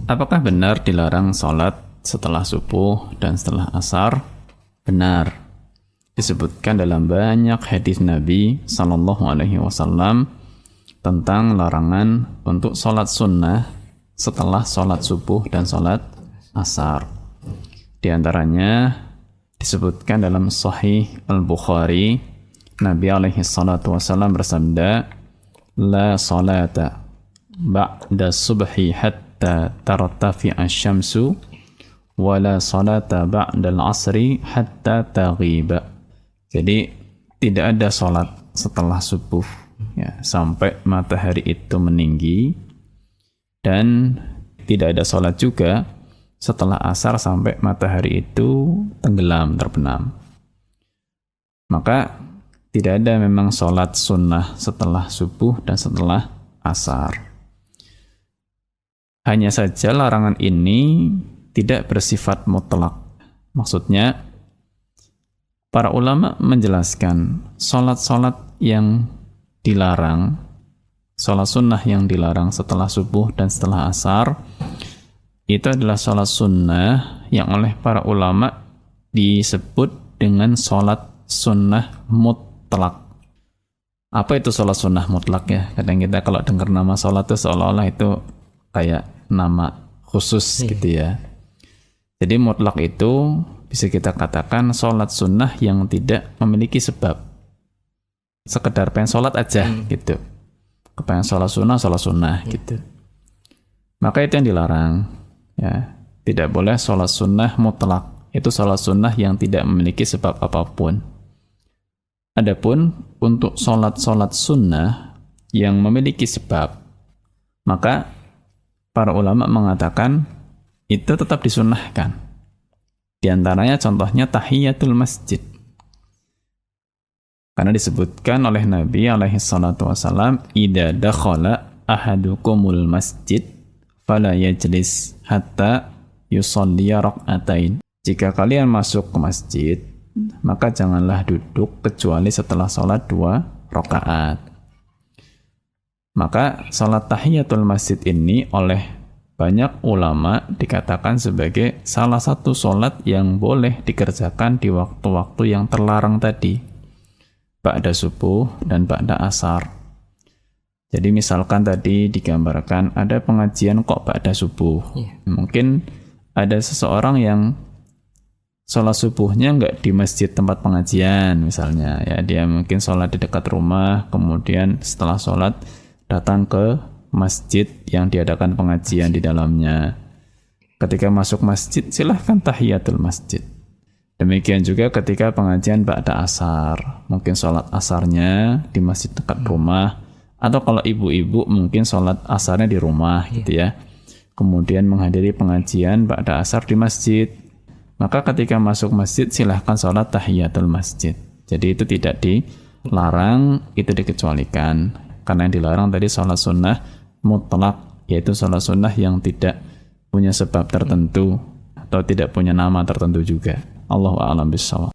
Apakah benar dilarang sholat setelah subuh dan setelah asar? Benar. Disebutkan dalam banyak hadis Nabi Sallallahu Alaihi Wasallam tentang larangan untuk sholat sunnah setelah sholat subuh dan sholat asar. Di antaranya disebutkan dalam Sahih Al-Bukhari, Nabi alaihi salatu wasallam bersabda, "La salata ba'da subhi hatta tartafi'a syamsu, wa la salata ba'da al-asri hatta taghiba." Jadi tidak ada salat setelah subuh ya, sampai matahari itu meninggi, dan tidak ada salat juga setelah asar sampai matahari itu tenggelam, terbenam. Maka tidak ada memang sholat sunnah setelah subuh dan setelah asar. Hanya saja larangan ini tidak bersifat mutlak. Maksudnya, para ulama menjelaskan sholat-sholat yang dilarang, sholat sunnah yang dilarang setelah subuh dan setelah asar, itu adalah sholat sunnah yang oleh para ulama disebut dengan sholat sunnah mutlak. Apa itu sholat sunnah mutlak ya? Kadang kita kalau dengar nama sholat itu seolah-olah itu kayak nama khusus gitu ya. Jadi mutlak itu bisa kita katakan sholat sunnah yang tidak memiliki sebab. Sekedar pengen sholat aja gitu. Kepengen sholat sunnah gitu. Maka itu yang dilarang. Ya, tidak boleh sholat sunnah mutlak. Itu sholat sunnah yang tidak memiliki sebab apapun. Adapun untuk sholat sunnah yang memiliki sebab, maka para ulama mengatakan itu tetap disunnahkan. Di antaranya contohnya tahiyatul masjid. Karena disebutkan oleh Nabi alaihi salatu wasallam, "Idza dakhala ahadukumul masjid fala yajlis hatta yusalliya rak'atain." Jika kalian masuk ke masjid, maka janganlah duduk kecuali setelah sholat 2 rakaat. Maka sholat tahiyatul masjid ini oleh banyak ulama dikatakan sebagai salah satu sholat yang boleh dikerjakan di waktu-waktu yang terlarang tadi, ba'da subuh dan ba'da asar. Jadi misalkan tadi digambarkan ada pengajian kok ba'da subuh. Mungkin ada seseorang yang sholat subuhnya nggak di masjid tempat pengajian misalnya. Ya, dia mungkin sholat di dekat rumah, kemudian setelah sholat datang ke masjid yang diadakan pengajian di dalamnya. Ketika masuk masjid, silahkan tahiyatul masjid. Demikian juga ketika pengajian ba'da asar. Mungkin sholat asarnya di masjid dekat rumah, atau kalau ibu-ibu mungkin sholat asarnya di rumah gitu ya. Kemudian menghadiri pengajian ba'da asar di masjid. Maka ketika masuk masjid silahkan sholat tahiyatul masjid. Jadi itu tidak dilarang, itu dikecualikan. Karena yang dilarang tadi sholat sunnah mutlak, yaitu sholat sunnah yang tidak punya sebab tertentu atau tidak punya nama tertentu juga. Allahu a'lam bishawab.